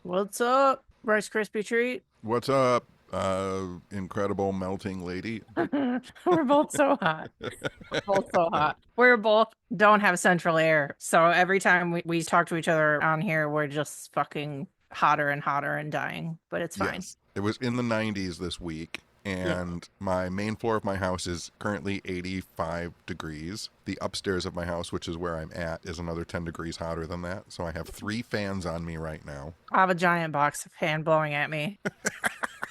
What's up, Rice Krispie treat? What's up, incredible melting lady? We're both so hot. We're both so hot. We're both don't have central air. So every time we talk to each other on here, we're just fucking hotter and dying. But it's fine. Yes. It was in the 90s this week, Yeah. and my main floor of my house is currently 85 degrees. The upstairs of my house, which is where I'm at, is another 10 degrees hotter than that. So I have three fans on me right now. I have a giant box of fan blowing at me.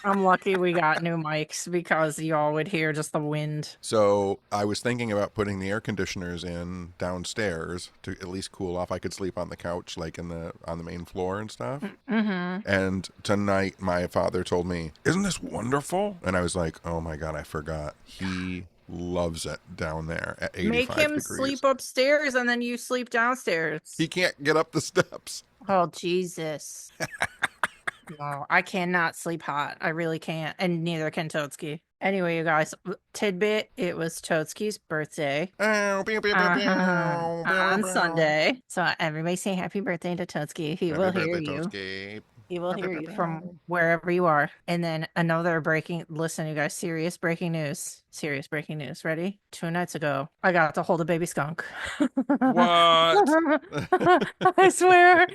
I'm lucky we got new mics because y'all would hear just the wind. So I was thinking about putting the air conditioners in downstairs to at least cool off. I could sleep on the couch, like in the on the main floor and stuff. Mm-hmm. And tonight, my father told me, "Isn't this wonderful?" And I was like, "Oh my God, I forgot." He loves it down there at Make 85 him degrees. sleep upstairs and then you sleep downstairs. He can't get up the steps. Oh, Jesus. No, I cannot sleep hot. I really can't. And neither can Totski. Anyway, you guys, tidbit, it was Totski's birthday Ow, pew, pew, pew, pew, pew, on pew. Sunday. So everybody say happy birthday to Totski. He Happy will hear birthday, you. Toasty. He will Pew, hear pew, you from pew. wherever you are. And then another listen, you guys, serious breaking news. Serious breaking news. Ready? 2 nights ago, I got to hold a baby skunk. What? I swear.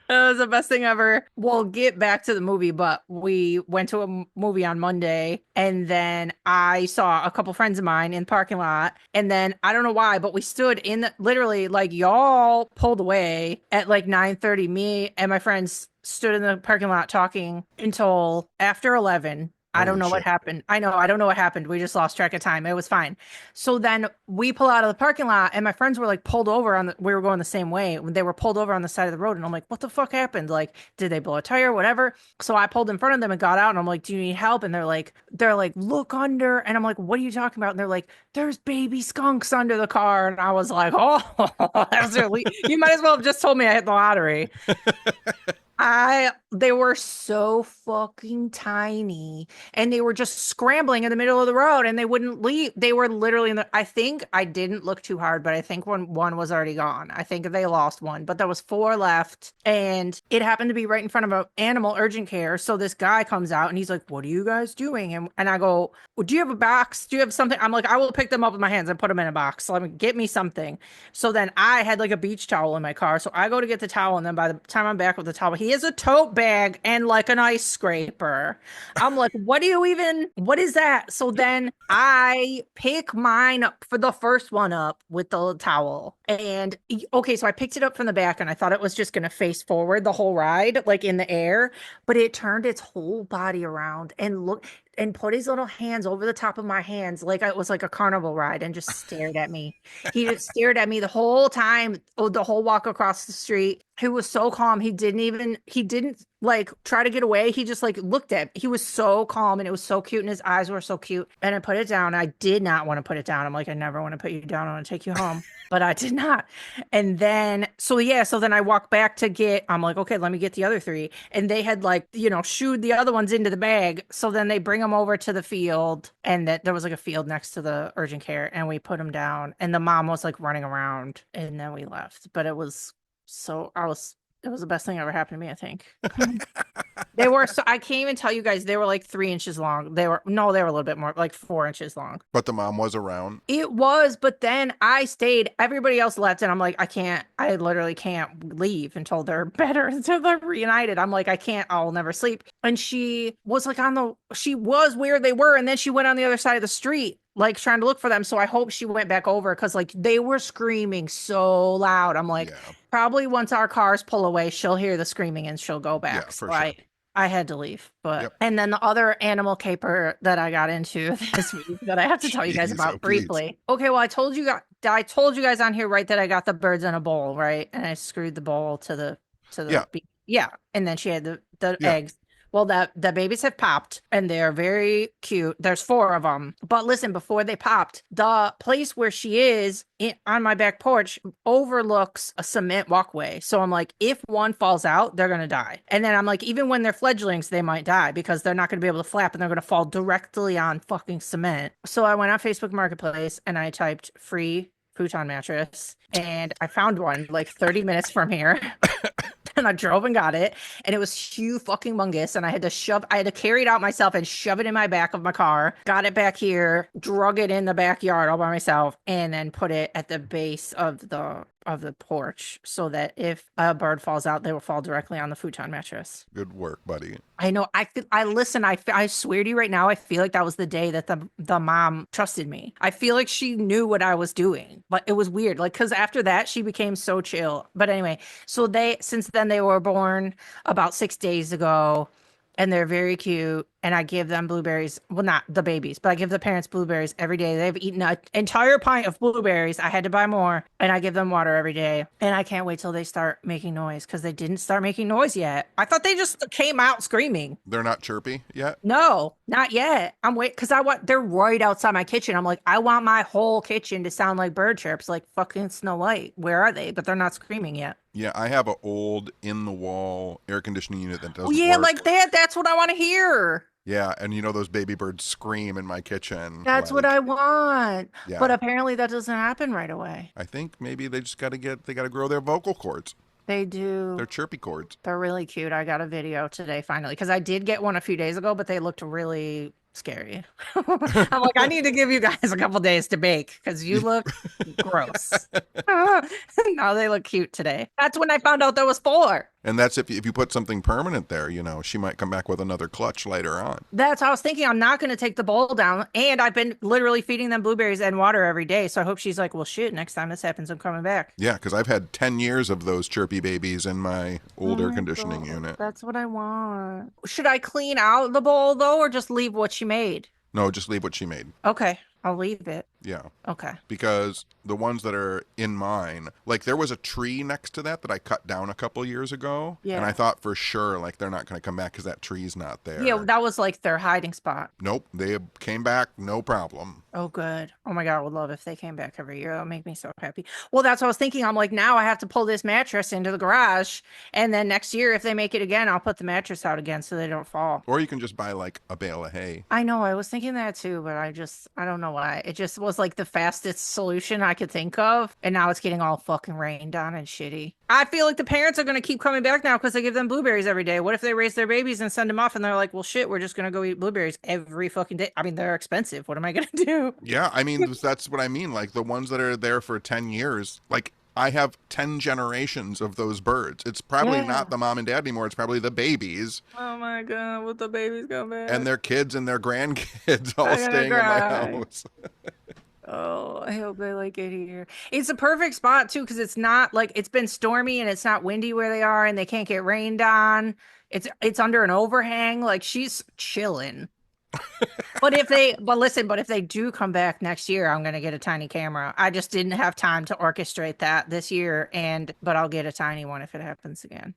It was the best thing ever. We'll get back to the movie, but we went to a movie on Monday, and then I saw a couple friends of mine in the parking lot, and then I don't know why, but we stood in the literally like y'all pulled away at like 9:30. Me and my friends stood in the parking lot talking until after 11. I don't Holy know what shit. happened. I don't know what happened. We just lost track of time. It was fine. So then we pull out of the parking lot, and my friends were like pulled over we were going the same way. They were pulled over on the side of the road, and I'm like, what the fuck happened? Like, did they blow a tire, whatever? So I pulled in front of them and got out, and I'm like, do you need help? And they're like, look under. And I'm like, what are you talking about? And they're like, there's baby skunks under the car. And I was like, oh, that's really, you might as well have just told me I hit the lottery. They were so fucking tiny and they were just scrambling in the middle of the road and they wouldn't leave. They were literally I think I didn't look too hard, but I think one was already gone. I think they lost one, but there was four left and it happened to be right in front of an animal urgent care. So this guy comes out and he's like, what are you guys doing? And I go, well, do you have a box? Do you have something? I'm like, I will pick them up with my hands and put them in a box. So let me get me something. So then I had like a beach towel in my car. So I go to get the towel. And then by the time I'm back with the towel, he has a tote bag and like an ice scraper. I'm like, what is that? So then I pick mine up for the first one up with the towel. And okay, so I picked it up from the back and I thought it was just going to face forward the whole ride, like in the air. But it turned its whole body around and put his little hands over the top of my hands like it was like a carnival ride and just stared at me. He just stared at me the whole time, the whole walk across the street. He was so calm. He didn't like try to get away. He just like looked at, he was so calm and it was so cute and his eyes were so cute. And I put it down. I did not want to put it down. I'm like, I never want to put you down. I want to take you home. But I did not. And then, so yeah, so then I walked back I'm like, okay, let me get the other three. And they had like, shooed the other ones into the bag. So then they bring them over to the field and that there was like a field next to the urgent care and we put them down and the mom was like running around and then we left. But it was the best thing ever happened to me, I think. They were so I can't even tell you guys they were like 3 inches long. They were a little bit more like 4 inches long. But the mom was around. It was, but then I stayed. Everybody else left, and I'm like, I literally can't leave until they're better, until they're reunited. I'm like, I can't, I'll never sleep. And she was like she was where they were, and then she went on the other side of the street, like trying to look for them. So I hope she went back over because like they were screaming so loud. I'm like, Yeah. probably once our cars pull away, she'll hear the screaming and she'll go Yeah, back. So for sure. I had to leave. But Yep. and then the other animal caper that I got into this week that I have to tell you guys Jeez, oh about please. briefly. Okay, well I told you guys on here right that I got the birds in a bowl, right? And I screwed the bowl Yeah. yeah, and then she had the Yeah. eggs. Well, the babies have popped and they're very cute. There's four of them. But listen, before they popped, the place where she is on my back porch overlooks a cement walkway. So I'm like, if one falls out, they're going to die. And then I'm like, even when they're fledglings, they might die because they're not going to be able to flap and they're going to fall directly on fucking cement. So I went on Facebook Marketplace and I typed free futon mattress and I found one like 30 minutes from here. and I drove and got it, and it was huge fucking mungus, and I had to carry it out myself and shove it in my back of my car, got it back here, drug it in the backyard all by myself, and then put it at the base of the porch so that if a bird falls out, they will fall directly on the futon mattress. Good work, buddy. I know. I listen. I swear to you right now, I feel like that was the day that the mom trusted me. I feel like she knew what I was doing, but it was weird. Like, because after that, she became so chill. But anyway, so since then they were born about 6 days ago, and they're very cute. And I give them blueberries. Well, not the babies, but I give the parents blueberries every day. They've eaten an entire pint of blueberries. I had to buy more, and I give them water every day. And I can't wait till they start making noise because they didn't start making noise yet. I thought they just came out screaming. They're not chirpy yet? No, not yet. I'm wait because they're right outside my kitchen. I'm like, I want my whole kitchen to sound like bird chirps, like fucking Snow White. Where are they? But they're not screaming yet. Yeah, I have an old in-the-wall air conditioning unit that Oh doesn't yeah, work. like that. That's what I want to hear. Yeah, and you know those baby birds scream in my kitchen. That's what I want. But Yeah, apparently that doesn't happen right away. I think maybe they just they got to grow their vocal cords, They do. their chirpy cords. They're really cute. I got a video today finally because I did get one a few days ago, but they looked really scary. I'm like, I need to give you guys a couple days to bake because you look gross. Now they look cute today. That's when I found out there was four. And that's if you put something permanent there, you know, she might come back with another clutch later on. That's how I was thinking. I'm not going to take the bowl down. And I've been literally feeding them blueberries and water every day. So I hope she's like, well, shit, next time this happens, I'm coming back. Yeah, because I've had 10 years of those chirpy babies in my old air my conditioning God, unit. That's what I want. Should I clean out the bowl though, or just leave what she made? No, just leave what she made. Okay, I'll leave it. Yeah. Okay. Because the ones that are in mine, like there was a tree next to that I cut down a couple years ago. Yeah. And I thought for sure, like, they're not going to come back because that tree's not there. Yeah, that was like their hiding spot. Nope. They came back, no problem. Oh, good. Oh my God, I would love if they came back every year. That would make me so happy. Well, that's what I was thinking. I'm like, now I have to pull this mattress into the garage. And then next year, if they make it again, I'll put the mattress out again so they don't fall. Or you can just buy like a bale of hay. I know. I was thinking that too, but I don't know why. It just was like the fastest solution I could think of. And now it's getting all fucking rained on and shitty. I feel like the parents are going to keep coming back now because I give them blueberries every day. What if they raise their babies and send them off and they're like, well, shit, we're just going to go eat blueberries every fucking day? I mean, they're expensive. What am I going to do? Yeah, I mean, that's what I mean. Like the ones that are there for 10 years, like I have 10 generations of those birds. It's probably not the mom and dad anymore. It's probably the babies. Oh my God, what the babies come back? And their kids and their grandkids all staying in my house. Oh, I hope they like it here. It's a perfect spot too, because it's not like it's been stormy and it's not windy where they are and they can't get rained on. It's under an overhang. Like she's chilling. But if they do come back next year, I'm gonna get a tiny camera. I just didn't have time to orchestrate that this year, but I'll get a tiny one if it happens again.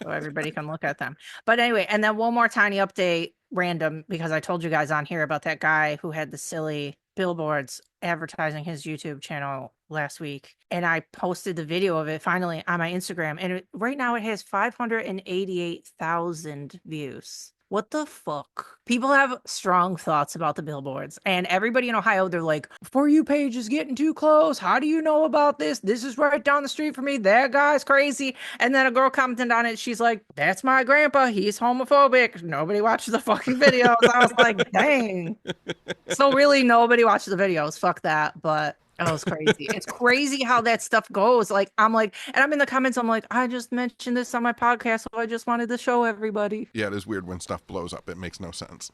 So everybody can look at them. But anyway, and then one more tiny update, random, because I told you guys on here about that guy who had the silly billboards advertising his YouTube channel last week. And I posted the video of it finally on my Instagram. And right now it has 588,000 views. What the fuck? People have strong thoughts about the billboards. And everybody in Ohio, they're like, For You page is getting too close. How do you know about this? This is right down the street from me. That guy's crazy. And then a girl commented on it. She's like, that's my grandpa. He's homophobic. Nobody watches the fucking videos. I was like, dang. So really, nobody watched the videos. Fuck that. But that was crazy. It's crazy how that stuff goes. Like, I'm like, and I'm in the comments, I'm like, I just mentioned this on my podcast, so I just wanted to show everybody. Yeah, it is weird when stuff blows up. It makes no sense.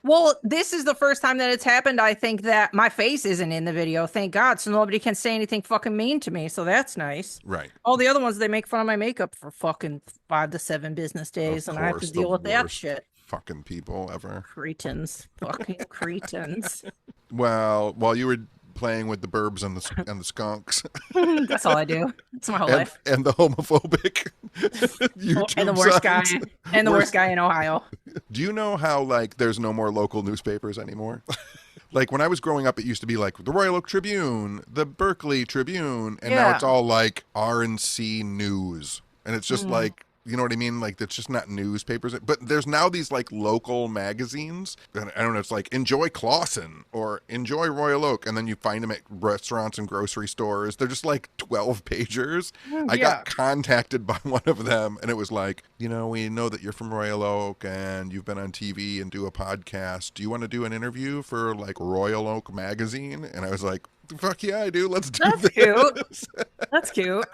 Well, this is the first time that it's happened. I think that my face isn't in the video, thank God, so nobody can say anything fucking mean to me. So that's nice. Right. All the other ones, they make fun of my makeup for fucking 5 to 7 business days, and I have to deal with that shit. Fucking people ever. Cretins. Fucking cretins. Well, while you were playing with the burbs and the skunks. That's all I do. That's my whole life. And the homophobic YouTube and the worst signs. guy and the worst guy in Ohio. Do you know how like there's no more local newspapers anymore? Like when I was growing up, it used to be like the Royal Oak Tribune, the Berkeley Tribune, and now it's all like RNC News, and it's just like you know what I mean? Like, it's just not newspapers. But there's now these like local magazines. And I don't know. It's like Enjoy Clawson or Enjoy Royal Oak. And then you find them at restaurants and grocery stores. They're just like 12 pagers. I got Yeah. contacted by one of them and it was like, we know that you're from Royal Oak and you've been on TV and do a podcast. Do you want to do an interview for like Royal Oak magazine? And I was like, fuck yeah, I do. Let's do That's cute. this. That's cute.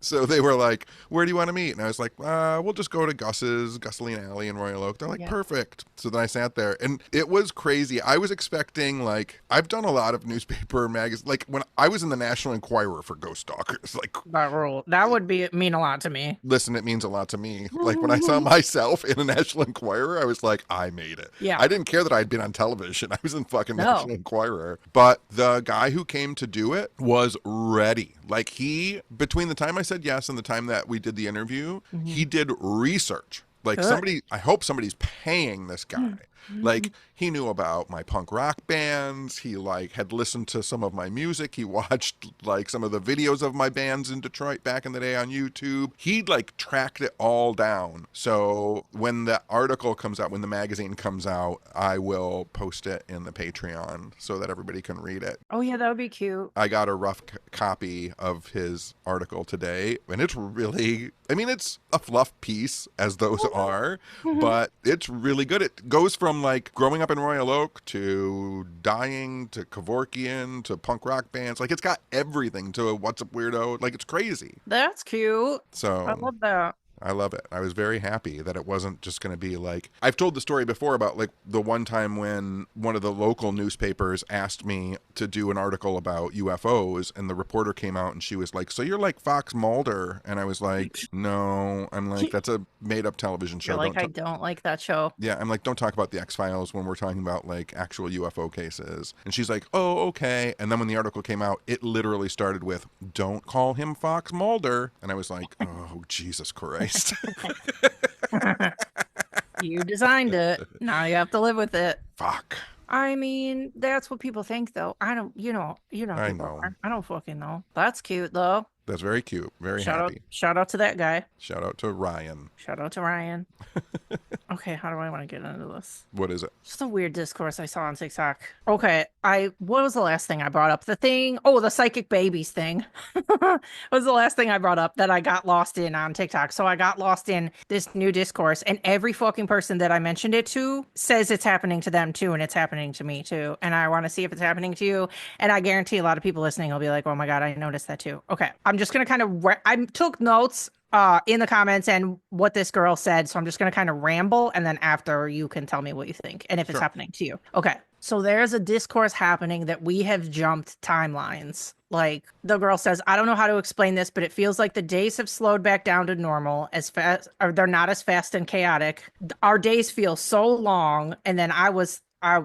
So they were like, where do you want to meet? And I was like, we'll just go to Gus's, Gusline Alley in Royal Oak. They're like, Yeah. perfect. So then I sat there and it was crazy. I was expecting, like, I've done a lot of newspaper magazines. Like when I was in the National Enquirer for Ghost Stalkers, like, That rule. That would mean a lot to me. listen, it means a lot to me. Like when I saw myself in a National Enquirer, I was like, I made it. Yeah. I didn't care that I'd been on television. I was in fucking No. National Enquirer. But the guy who came to do it was ready. Like between the time I said yes and the time that we did the interview, he did research. Like Good. I hope somebody's paying this guy. Like he knew about my punk rock bands. He like had listened to some of my music. He watched like some of the videos of my bands in Detroit back in the day on YouTube. He'd like tracked it all down. So when the article comes out, when the magazine comes out, I will post it in the Patreon so that everybody can read it. Oh yeah, that would be cute. I got a rough copy of his article today, and it's really, I mean, it's a fluff piece, as those are, but it's really good. It goes from like growing up in Royal Oak to dying to Kevorkian to punk rock bands. Like, it's got everything to What's Up Weirdo. Like, it's crazy. That's cute. I So love that. I love it. I was very happy that it wasn't just going to be like, I've told the story before about like the one time when one of the local newspapers asked me to do an article about UFOs and the reporter came out and she was like, so you're like Fox Mulder? And I was like, no. I'm like, that's a made up television show. You're like, I Don't don't like that show. yeah, I'm like, don't talk about the X-Files when we're talking about like actual UFO cases. And she's like, oh, okay. And then when the article came out, it literally started with, don't call him Fox Mulder. And I was like, oh, Jesus Christ. You designed it. Now you have to live with it. Fuck. I mean, that's what people think, though. I don't, I people know. are. I don't fucking know. That's cute, though. That's very cute. Very Shout happy. shout out to that guy. Shout out to Ryan. Shout out to Ryan. Okay, how do I want to get into this? What is it? Just a weird discourse I saw on TikTok. Okay, what was the last thing I brought up? The psychic babies thing. Was the last thing I brought up that I got lost in on TikTok. So I got lost in this new discourse, and every fucking person that I mentioned it to says it's happening to them too, and it's happening to me too. And I want to see if it's happening to you. And I guarantee a lot of people listening will be like, oh my God, I noticed that too. Okay, I'm just gonna kind of, I took notes in the comments and what this girl said. So I'm just going to kind of ramble. And then after you can tell me what you think and if it's Sure. happening to you. Okay. So there's a discourse happening that we have jumped timelines. Like the girl says, I don't know how to explain this, but it feels like the days have slowed back down to normal as fast, or they're not as fast and chaotic. Our days feel so long. And then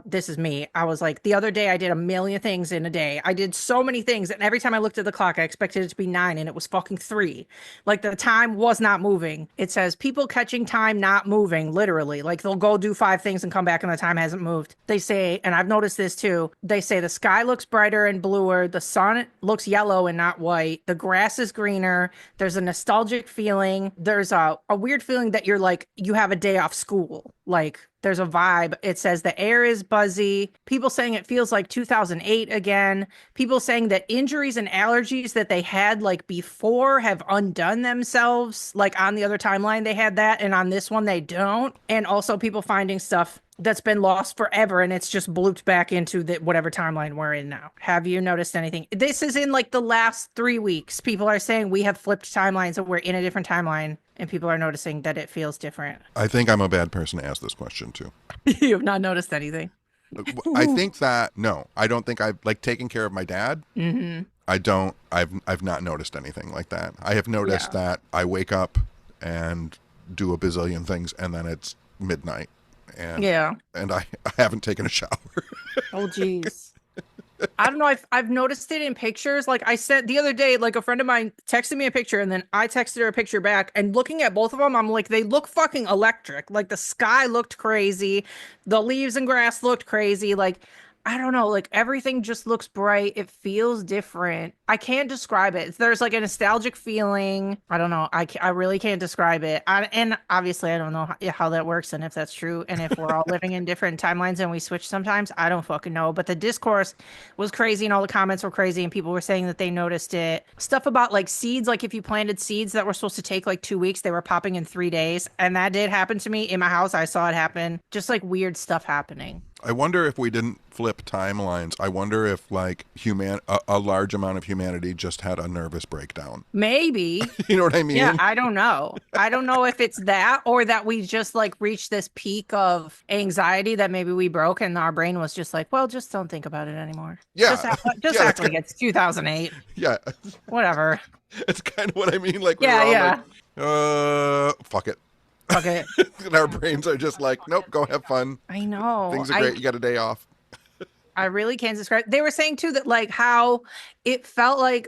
this is me. I was like, the other day I did a million things in a day. I did so many things. And every time I looked at the clock, I expected it to be 9 and it was fucking 3. Like the time was not moving. It says people catching time not moving, literally. Like they'll go do 5 things and come back and the time hasn't moved. They say, and I've noticed this too, they say the sky looks brighter and bluer. The sun looks yellow and not white. The grass is greener. There's a nostalgic feeling. There's a weird feeling that you're like, you have a day off school. Like, there's a vibe. It says the air is buzzy. People saying it feels like 2008 again. People saying that injuries and allergies that they had like before have undone themselves. Like on the other timeline, they had that. And on this one, they don't. And also people finding stuff that's been lost forever and it's just blooped back into whatever timeline we're in now. Have you noticed anything? This is in like the last 3 weeks. People are saying we have flipped timelines and we're in a different timeline. And people are noticing that it feels different. I think I'm a bad person to ask this question too. You have not noticed anything. I think that, no, I don't think I've like taken care of my dad. Mm-hmm. I've not noticed anything like that. I have noticed that I wake up and do a bazillion things and then it's midnight. And I haven't taken a shower. Oh, geez. I don't know. I've noticed it in pictures. Like I said the other day, like a friend of mine texted me a picture and then I texted her a picture back, and looking at both of them, I'm like, they look fucking electric. Like the sky looked crazy. The leaves and grass looked crazy. Like I don't know, like everything just looks bright. It feels different. I can't describe it. There's like a nostalgic feeling. I don't know. I really can't describe it. And obviously, I don't know how that works and if that's true. And if we're all living in different timelines and we switch sometimes, I don't fucking know. But the discourse was crazy and all the comments were crazy. And people were saying that they noticed it. Stuff about like seeds, like if you planted seeds that were supposed to take like 2 weeks, they were popping in 3 days. And that did happen to me in my house. I saw it happen. Just like weird stuff happening. I wonder if we didn't flip timelines. I wonder if like a large amount of humanity just had a nervous breakdown. Maybe. You know what I Yeah, mean? I don't know. I don't know if it's that or that we just like reached this peak of anxiety that maybe we broke and our brain was just like, well, just don't think about it anymore. Yeah. Just Yeah, act like it's 2008. yeah. Whatever. It's kind of what I mean. Like we Yeah, were all yeah. like, fuck it. Okay. And our brains are just like, nope, go have fun. I know. Things are great. You got a day off. I really can't describe. They were saying too that like how it felt like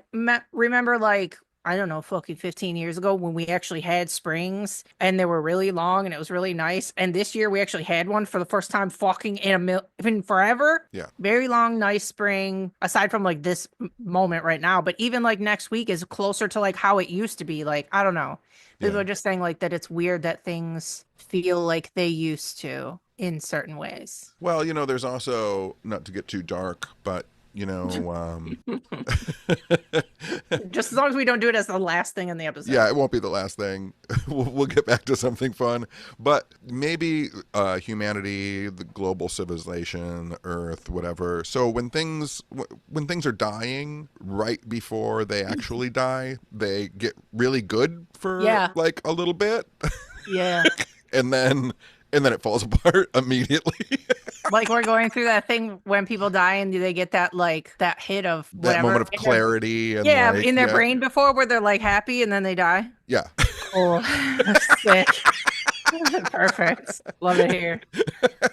remember like I don't know, fucking 15 years ago when we actually had springs and they were really long and it was really nice. And this year we actually had one for the first time fucking in forever. Yeah. Very long, nice spring, aside from like this moment right now. But even like next week is closer to like how it used to be. Like, I don't know. People Yeah. are just saying like that it's weird that things feel like they used to in certain ways. Well, there's also, not to get too dark, but Just as long as we don't do it as the last thing in the episode. yeah, it won't be the last thing. We'll get back to something fun. But maybe humanity, the global civilization, Earth, whatever. So when things are dying right before they actually die, they get really good for Yeah. like a little bit, Yeah. and then it falls apart immediately. Like we're going through that thing when people die and they get that like that hit of That whatever moment of in their- clarity. And yeah, like, in their yeah, brain before where they're like happy and then they die. Yeah. Oh, that's sick. Perfect. Love it here.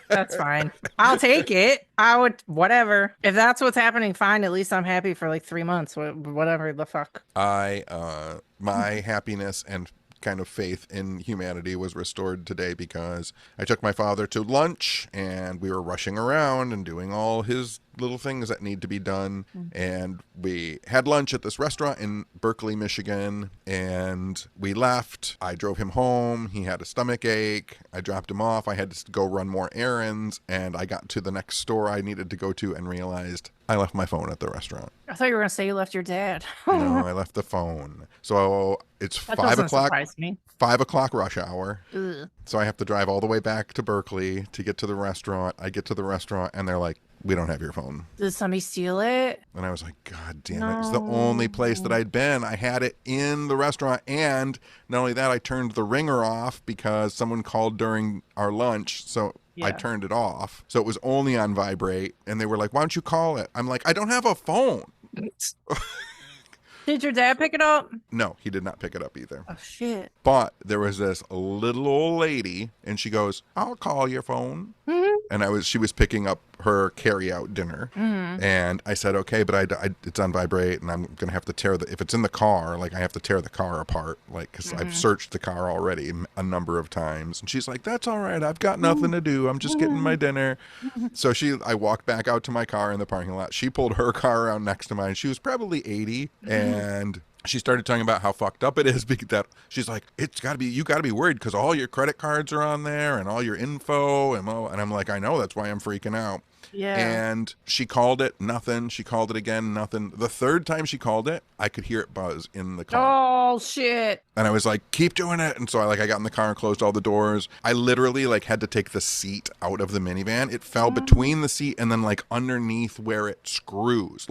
That's fine. I'll take it. I would, whatever. If that's what's happening, fine. At least I'm happy for like 3 months. Whatever the fuck. My happiness and kind of faith in humanity was restored today because I took my father to lunch and we were rushing around and doing all his little things that need to be done. And we had lunch at this restaurant in Berkeley, Michigan, and we left. I drove him home. He had a stomach ache. I dropped him off. I had to go run more errands, and I got to the next store I needed to go to and realized I left my phone at the restaurant. I thought you were gonna say you left your dad. No, I left the phone. So it's That 5 doesn't o'clock. surprise me. 5 o'clock rush hour. Ugh. So I have to drive all the way back to Berkeley to get to the restaurant. I get to the restaurant and they're like, we don't have your phone. Did somebody steal it? And I was like, God damn it. It's the only place that I'd been. I had it in the restaurant. And not only that, I turned the ringer off because someone called during our lunch. So I Yeah. turned it off. So it was only on vibrate. And they were like, why don't you call it? I'm like, I don't have a phone. Did your dad pick it up? No, he did not pick it up either. Oh shit. But there was this little old lady, and she goes, I'll call your phone. And she was picking up her carry-out dinner. And I said, okay, but it's on vibrate, and I'm going to have to if it's in the car, like I have to tear the car apart, like, because I've searched the car already a number of times. And she's like, that's all right. I've got nothing to do. I'm just getting my dinner. So I walked back out to my car in the parking lot. She pulled her car around next to mine. She was probably 80, and she started talking about how fucked up it is because that she's like, you got to be worried because all your credit cards are on there and all your info and I'm like, I know, that's why I'm freaking out. Yeah. And she called it, nothing. She called it again, nothing. The third time she called it, I could hear it buzz in the car. Oh shit. And I was like, keep doing it. And so I got in the car and closed all the doors. I literally had to take the seat out of the minivan. It fell between the seat and then underneath where it screws.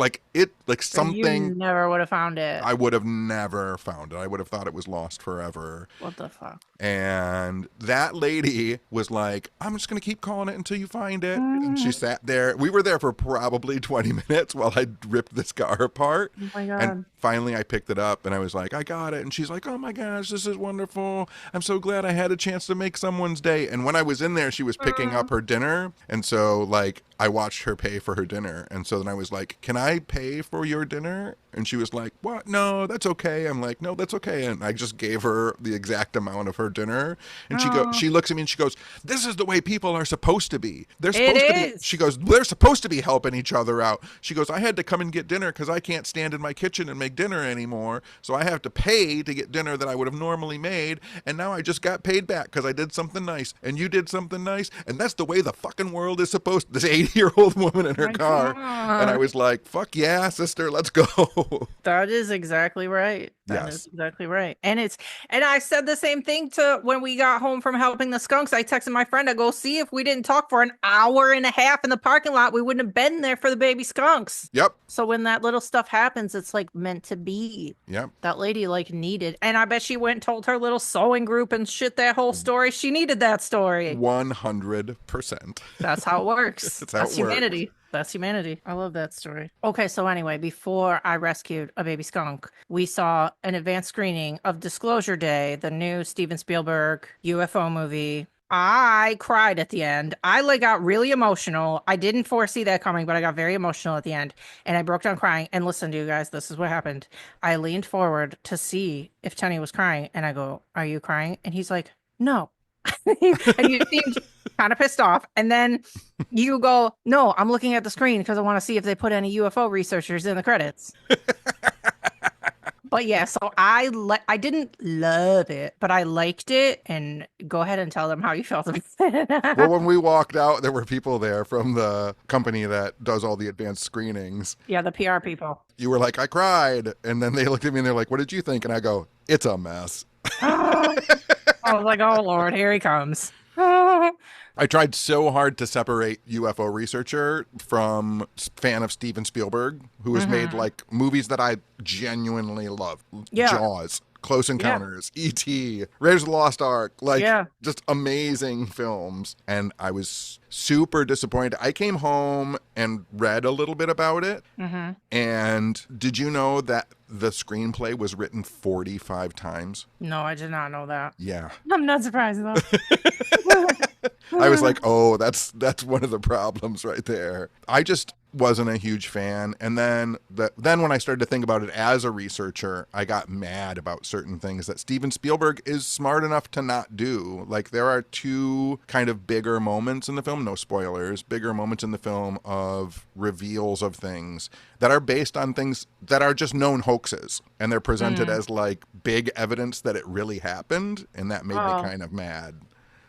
Something. You never would have found it. I would have never found it. I would have thought it was lost forever. What the fuck? And that lady was like, I'm just going to keep calling it until you find it. And she sat there. We were there for probably 20 minutes while I ripped this car apart. Oh my God. And finally I picked it up and I was like, I got it. And she's like, oh my gosh, this is wonderful. I'm so glad I had a chance to make someone's day. And when I was in there, she was picking up her dinner. And so I watched her pay for her dinner. And so then I was like, can I pay for your dinner? And she was like, what? No, that's okay. I'm like, no, that's okay. And I just gave her the exact amount of her dinner. And Oh, she looks at me and she goes, this is the way people are supposed to be. They're it supposed to be, she is. goes, they're supposed to be helping each other out. She goes, I had to come and get dinner because I can't stand in my kitchen and make dinner anymore. So I have to pay to get dinner that I would have normally made. And now I just got paid back because I did something nice and you did something nice. And that's the way the fucking world is supposed to. This 80-year-old woman in her My car. And I God. was like, fuck yeah, sister, let's go. That is exactly right. That is Yes. exactly right. And I said the same thing to when we got home from helping the skunks. I texted my friend, I go, see if we didn't talk for an hour and a half in the parking lot, we wouldn't have been there for the baby skunks. Yep. So when that little stuff happens, it's like meant to be. Yep. That lady like needed, and I bet she went and told her little sewing group and shit that whole story. She needed that story. 100%. That's how it works. That's how That's it works. humanity. That's humanity. I love that story. Okay, so anyway, before I rescued a baby skunk, we saw an advanced screening of Disclosure Day, the new Steven Spielberg UFO movie. I cried at the end. I like got really emotional. I didn't foresee that coming, but I got very emotional at the end and I broke down crying. And listen to you guys, this is what happened. I leaned forward to see if Tenny was crying and I go, "Are you crying?" And he's like, "No." And you seemed kind of pissed off. And then you go, "No, I'm looking at the screen because I want to see if they put any UFO researchers in the credits." But yeah, so I didn't love it, but I liked it. And go ahead and tell them how you felt about Well, it. when we walked out, there were people there from the company that does all the advanced screenings. Yeah, the PR people. You were like, I cried. And then they looked at me and they're like, what did you think? And I go, it's a mess. I was like, "Oh Lord, here he comes." I tried so hard to separate UFO researcher from fan of Steven Spielberg, who has made Hmm. like movies that I genuinely love. Yeah, Jaws, Close yeah, Encounters, E.T., Raiders of the Lost Ark, like yeah. just amazing films. And I was super disappointed. I came home and read a little bit about it. Hmm. And did you know that the screenplay was written 45 times? No, I did not know that. Yeah. I'm not surprised though. I was like, oh, that's one of the problems right there. I just wasn't a huge fan. And then when I started to think about it as a researcher, I got mad about certain things that Steven Spielberg is smart enough to not do. Like there are two kind of bigger moments in the film, no spoilers, bigger moments in the film of reveals of things that are based on things that are just known hoaxes. And they're presented Mm. as like big evidence that it really happened. And that made me Oh, kind of mad.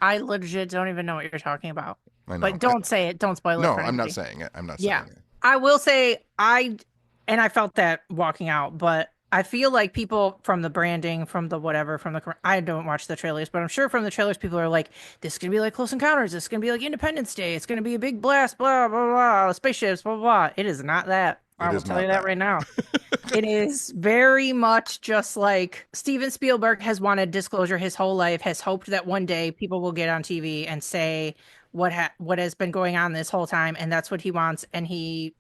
I legit don't even know what you're talking about. I But know. don't say it. Don't spoil it No, for I'm not anybody. saying it. I'm not Yeah. saying it. I will say and I felt that walking out, but I feel like people from the branding, from the whatever, I don't watch the trailers, but I'm sure from the trailers, people are like, this is going to be like Close Encounters. This is going to be like Independence Day. It's going to be a big blast, blah, blah, blah, spaceships, blah, blah, blah. It is not that. I It will is tell you not that that. right now. It is very much just like Steven Spielberg has wanted disclosure his whole life, has hoped that one day people will get on TV and say what has been going on this whole time, and that's what he wants. And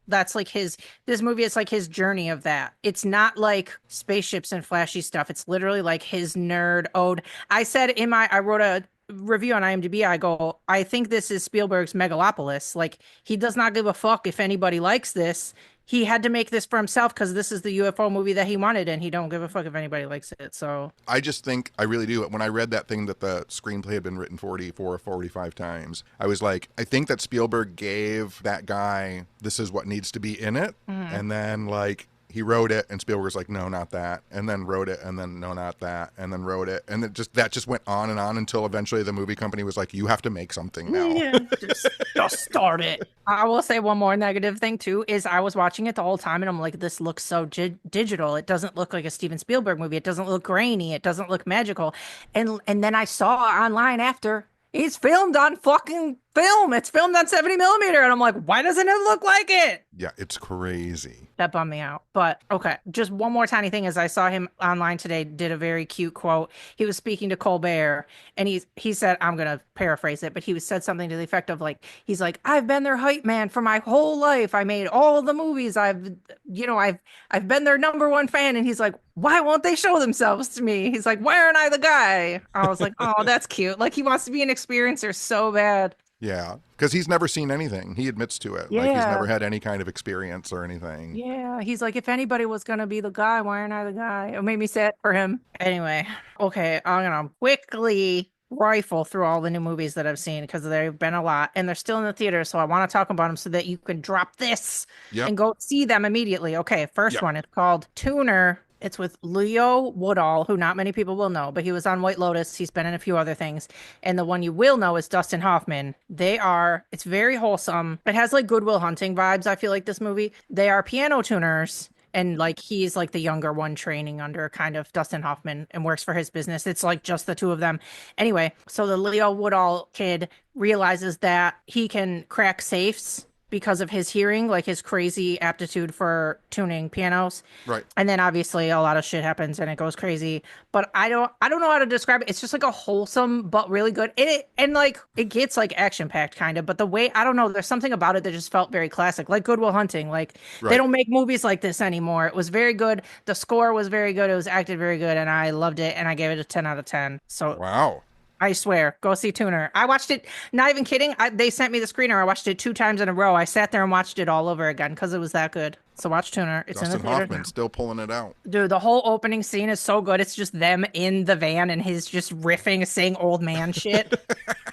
that's like his this movie is like his journey of that. It's not like spaceships and flashy stuff. It's literally like his nerd ode. I wrote a review on IMDb. I go, I think this is Spielberg's Megalopolis. Like he does not give a fuck if anybody likes this. He had to make this for himself because this is the UFO movie that he wanted, and he don't give a fuck if anybody likes it. So I just think I really do. When I read that thing that the screenplay had been written 44 or 45 times, I was like, I think that Spielberg gave that guy, this is what needs to be in it. mhm. And then like he wrote it and Spielberg was like, no, not that. And then wrote it and then no, not that. And then wrote it. And that just went on and on until eventually the movie company was like, you have to make something now. Yeah, just start it. I will say one more negative thing too is I was watching it the whole time and I'm like, this looks so digital. It doesn't look like a Steven Spielberg movie. It doesn't look grainy. It doesn't look magical. And then I saw online after it's filmed on fucking film. It's filmed on 70 millimeter, and I'm like, why doesn't it look like it? Yeah, it's crazy. That bummed me out. But okay, just one more tiny thing is I saw him online today, did a very cute quote. He was speaking to Colbert and he said, I'm gonna paraphrase it, but he was said something to the effect of like, he's like, I've been their hype man for my whole life. I made all the movies. I've been their number one fan. And he's like, why won't they show themselves to me? He's like, why aren't I the guy? I was like, oh, that's cute. Like he wants to be an experiencer so bad. Yeah, because he's never seen anything. He admits to it. Like he's Yeah. never had any kind of experience or anything. Yeah, he's like, if anybody was gonna be the guy, why aren't I the guy? It made me sad for him. Anyway, okay, I'm gonna quickly rifle through all the new movies that I've seen because there've been a lot and they're still in the theater. So I want to talk about them so that you can drop this Yep. and go see them immediately. Okay, first Yep. one, it's called Tuner. It's with Leo Woodall, who not many people will know, but he was on White Lotus. He's been in a few other things. And the one you will know is Dustin Hoffman. It's very wholesome. It has like Good Will Hunting vibes, I feel like this movie. They are piano tuners. And like he's like the younger one training under kind of Dustin Hoffman and works for his business. It's like just the two of them. Anyway, so the Leo Woodall kid realizes that he can crack safes because of his hearing, like his crazy aptitude for tuning pianos. Right. And then obviously a lot of shit happens and it goes crazy. But I don't know how to describe it. It's just like a wholesome but really good. And like it gets like action packed kind of, but the way I don't know, there's something about it that just felt very classic, like Good Will Hunting. Like they Right. don't make movies like this anymore. It was very good. The score was very good. It was acted very good, and I loved it. And I gave it a 10 out of 10. So Wow. I swear, go see Tuner. I watched it, not even kidding. They sent me the screener. I watched it 2 times in a row. I sat there and watched it all over again because it was that good. So watch Tuner. It's in the Dustin theater now. Hoffman still pulling it out. Dude, the whole opening scene is so good. It's just them in the van and his just riffing, saying old man shit.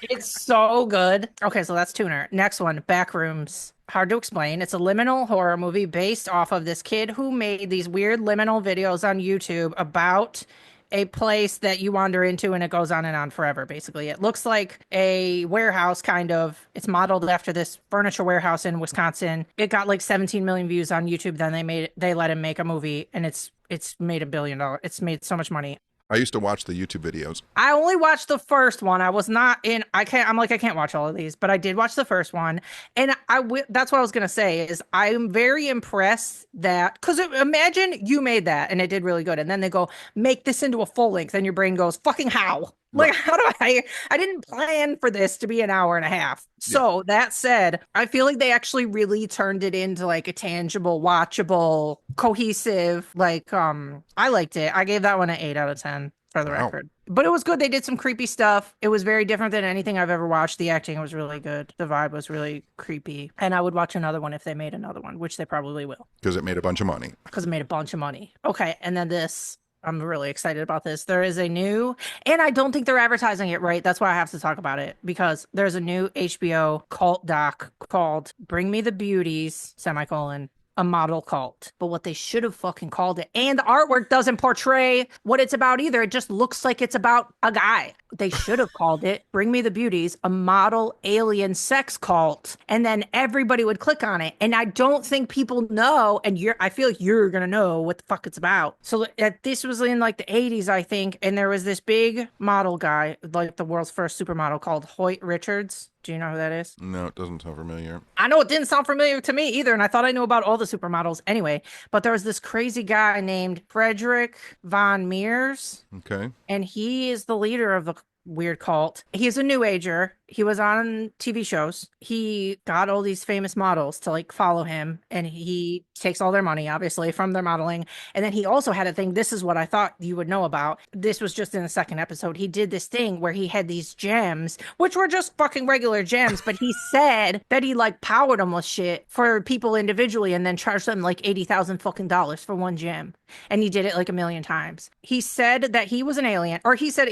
It's so good. Okay, so that's Tuner. Next one, Backrooms. Hard to explain. It's a liminal horror movie based off of this kid who made these weird liminal videos on YouTube about a place that you wander into and it goes on and on forever, basically. It looks like a warehouse, kind of. It's modeled after this furniture warehouse in Wisconsin. It got like 17 million views on YouTube. Then they let him make a movie and it's made $1 billion. It's made so much money. I used to watch the YouTube videos. I only watched the first one. I was not in. I can't watch all of these, but I did watch the first one, and that's what I was gonna say is I'm very impressed that because imagine you made that and it did really good, and then they go make this into a full length, and your brain goes fucking how. Like, Right. how do I didn't plan for this to be an hour and a half. Yeah. So that said, I feel like they actually really turned it into like a tangible, watchable, cohesive, like, I liked it. I gave that one an 8 out of 10 for the Wow. record. But it was good. They did some creepy stuff. It was very different than anything I've ever watched. The acting was really good. The vibe was really creepy. And I would watch another one if they made another one, which they probably will Because it made a bunch of money. because it made a bunch of money. Okay, and then this. I'm really excited about this. There is a new, and I don't think they're advertising it right. That's why I have to talk about it because there's a new HBO cult doc called Bring Me The Beauties, semicolon, a model cult. But what they should have fucking called it, and the artwork doesn't portray what it's about either. It just looks like it's about a guy. They should have called it Bring Me The Beauties, a model alien sex cult. And then everybody would click on it. And I don't think people know. And I feel like you're going to know what the fuck it's about. So this was in like the 80s, I think. And there was this big model guy, like the world's first supermodel called Hoyt Richards. Do you know who that is? No, it doesn't sound familiar. I know it didn't sound familiar to me either, and I thought I knew about all the supermodels anyway. But there was this crazy guy named Frederick Von Meers, Okay. and he is the leader of the weird cult. He's a new ager. He was on TV shows. He got all these famous models to like follow him, and he takes all their money, obviously, from their modeling. And then he also had a thing. This is what I thought you would know about. This was just in the second episode. He did this thing where he had these gems, which were just fucking regular gems, but he said that he like powered them with shit for people individually and then charged them like 80,000 fucking dollars for one gem. And he did it like a million times. He said that he was an alien, or he said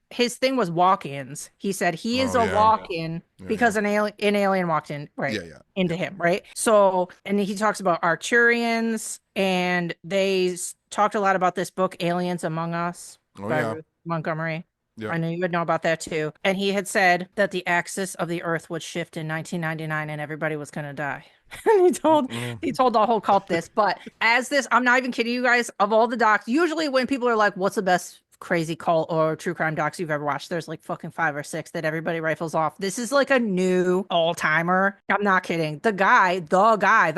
his thing was walk-ins. He said he is Oh, a yeah. walk-in Yeah, because an alien walked in, right? Yeah, yeah. Into him, right? So, and he talks about Arcturians, and they talked a lot about this book, Aliens Among Us, Oh, by yeah. Ruth Montgomery. Yeah. I knew you would know about that too. And he had said that the axis of the Earth would shift in 1999, and everybody was going to die. And he told the whole cult this. But as this, I'm not even kidding you guys. Of all the docs, usually when people are like, "What's the best crazy cult or true crime docs you've ever watched?" There's like fucking 5 or 6 that everybody rifles off. This is like a new all timer. I'm not kidding. The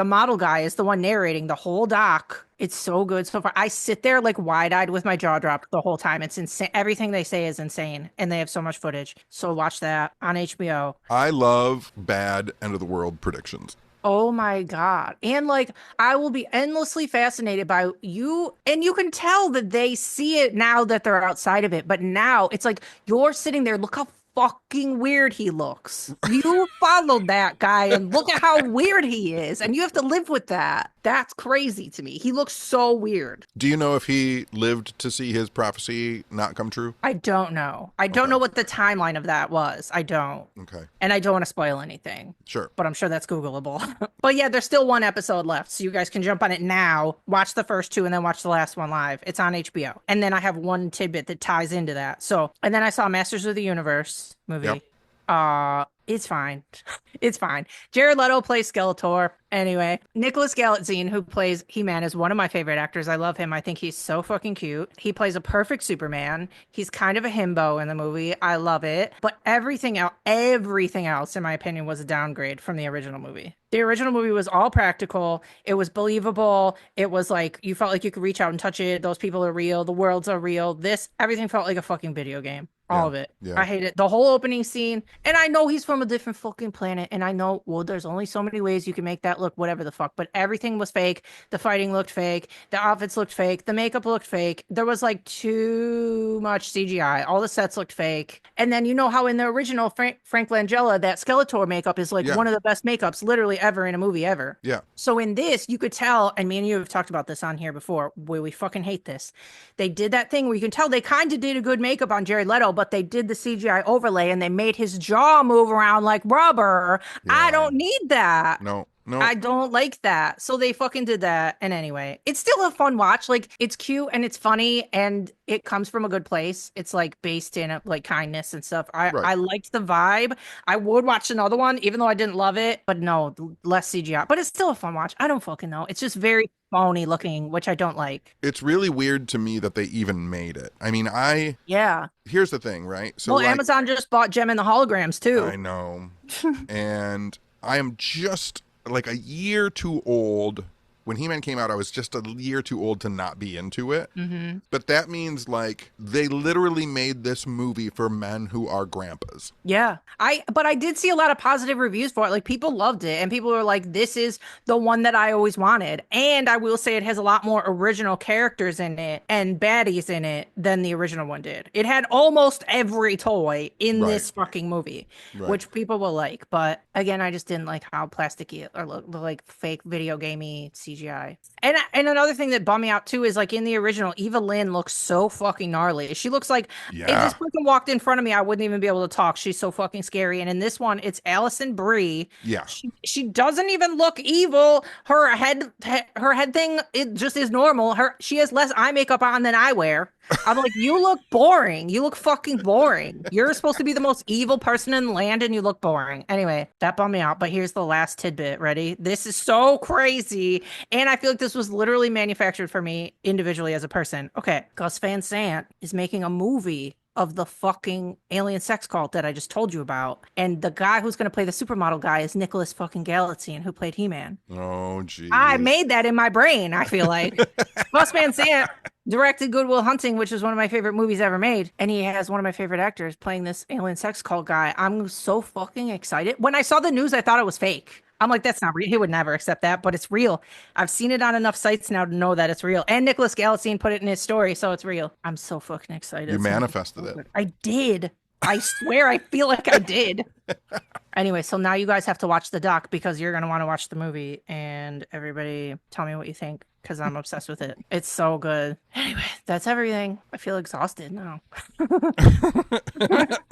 model guy is the one narrating the whole doc. It's so good so far. I sit there like wide-eyed with my jaw dropped the whole time. It's insane. Everything they say is insane, and they have so much footage. So watch that on HBO. I love bad end of the world predictions. Oh my God. And like, I will be endlessly fascinated by you. And you can tell that they see it now that they're outside of it. But now it's like you're sitting there. Look how fucking weird he looks. You followed that guy and look at how weird he is. And you have to live with that. That's crazy to me. He looks so weird. Do you know if he lived to see his prophecy not come true? I don't know. I don't Okay. know what the timeline of that was. I don't. Okay. And I don't want to spoil anything, Sure. but I'm sure that's Googleable. But yeah, there's still one episode left. So you guys can jump on it now, watch the first two, and then watch the last one live. It's on HBO. And then I have one tidbit that ties into that. So, and then I saw Masters of the Universe movie. Yep. It's fine. It's fine. Jared Leto plays Skeletor. Anyway, Nicholas Galitzine, who plays He-Man, is one of my favorite actors. I love him. I think he's so fucking cute. He plays a perfect Superman. He's kind of a himbo in the movie. I love it. But everything else, in my opinion, was a downgrade from the original movie. The original movie was all practical. It was believable. It was like you felt like you could reach out and touch it. Those people are real. The worlds are real. Everything felt like a fucking video game. All Yeah. of it. Yeah. I hate it. The whole opening scene. And I know he's from a different fucking planet. And I know, well, there's only so many ways you can make that look whatever the fuck. But everything was fake. The fighting looked fake. The outfits looked fake. The makeup looked fake. There was like too much CGI. All the sets looked fake. And then you know how in the original Frank Langella, that Skeletor makeup is like Yeah. one of the best makeups literally ever in a movie ever. Yeah. So in this, you could tell, and me and you have talked about this on here before, where we fucking hate this. They did that thing where you can tell they kind of did a good makeup on Jared Leto, but they did the CGI overlay and they made his jaw move around like rubber. I Yeah. don't need that. No. No. I don't like that. So they fucking did that. And anyway, it's still a fun watch. Like, it's cute and it's funny and it comes from a good place. It's like based in like kindness and stuff. Right. I liked the vibe. I would watch another one, even though I didn't love it. But no, less CGI. But it's still a fun watch. I don't fucking know. It's just very phony looking, which I don't like. It's really weird to me that they even made it. I mean, Yeah. here's the thing, right? So Well, like, Amazon just bought Gem and the Holograms too. I know. And I am just like a year too old. When He-Man came out, I was just a year too old to not be into it. Mm-hmm. But that means like they literally made this movie for men who are grandpas. Yeah. But I did see a lot of positive reviews for it. Like people loved it and people were like, this is the one that I always wanted. And I will say it has a lot more original characters in it and baddies in it than the original one did. It had almost every toy in Right. this fucking movie, Right. which people will like. But again, I just didn't like how plasticky or look like fake video gamey CGI. And another thing that bummed me out too is like in the original, Eva Lynn looks so fucking gnarly. She looks like if Yeah. this person walked in front of me, I wouldn't even be able to talk. She's so fucking scary. And in this one, it's Allison Brie. Yeah. She doesn't even look evil. Her head thing, it just is normal. She has less eye makeup on than I wear. I'm like, you look boring. You look fucking boring. You're supposed to be the most evil person in the land and you look boring. Anyway, that bummed me out. But here's the last tidbit. Ready? This is so crazy. And I feel like this was literally manufactured for me individually as a person. Okay. Gus Van Sant is making a movie of the fucking alien sex cult that I just told you about. And the guy who's going to play the supermodel guy is Nicholas fucking Galitzine, who played He-Man. Oh, geez. I made that in my brain, I feel like. Gus Van Sant directed Good Will Hunting, which is one of my favorite movies ever made. And he has one of my favorite actors playing this alien sex cult guy. I'm so fucking excited. When I saw the news, I thought it was fake. I'm like, that's not real. He would never accept that, but it's real. I've seen it on enough sites now to know that it's real. And Nicholas Galitzine put it in his story, so it's real. I'm so fucking excited. You It's gonna be manifested so it. good. I did. I swear, I feel like I did. Anyway, so now you guys have to watch the doc because you're going to want to watch the movie. And everybody tell me what you think because I'm obsessed with it. It's so good. Anyway, that's everything. I feel exhausted now.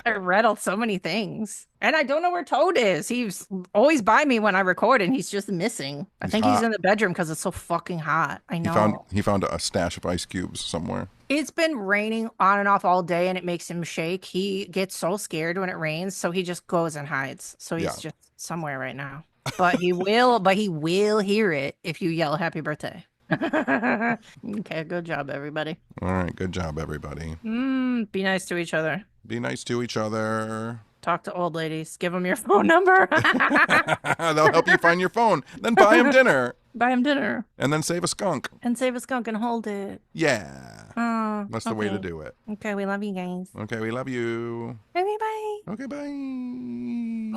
I read so many things. And I don't know where Toad is. He's always by me when I record and he's just missing. I He's think he's hot. in the bedroom because it's so fucking hot. I know. He found a stash of ice cubes somewhere. It's been raining on and off all day and it makes him shake. He gets so scared when it rains, so he just goes and hides. So he's Yeah. just somewhere right now. But he will hear it if you yell happy birthday. Okay, good job, everybody. All right, good job, everybody. Be nice to each other. Be nice to each other. Talk to old ladies. Give them your phone number. They'll help you find your phone. Then buy them dinner. Buy them dinner. And then save a skunk. And save a skunk and hold it. Yeah. Oh, That's the way to okay. do it. Okay, we love you guys. Okay, we love you. Okay, bye. Okay, bye.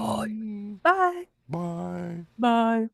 Bye. Bye. Bye.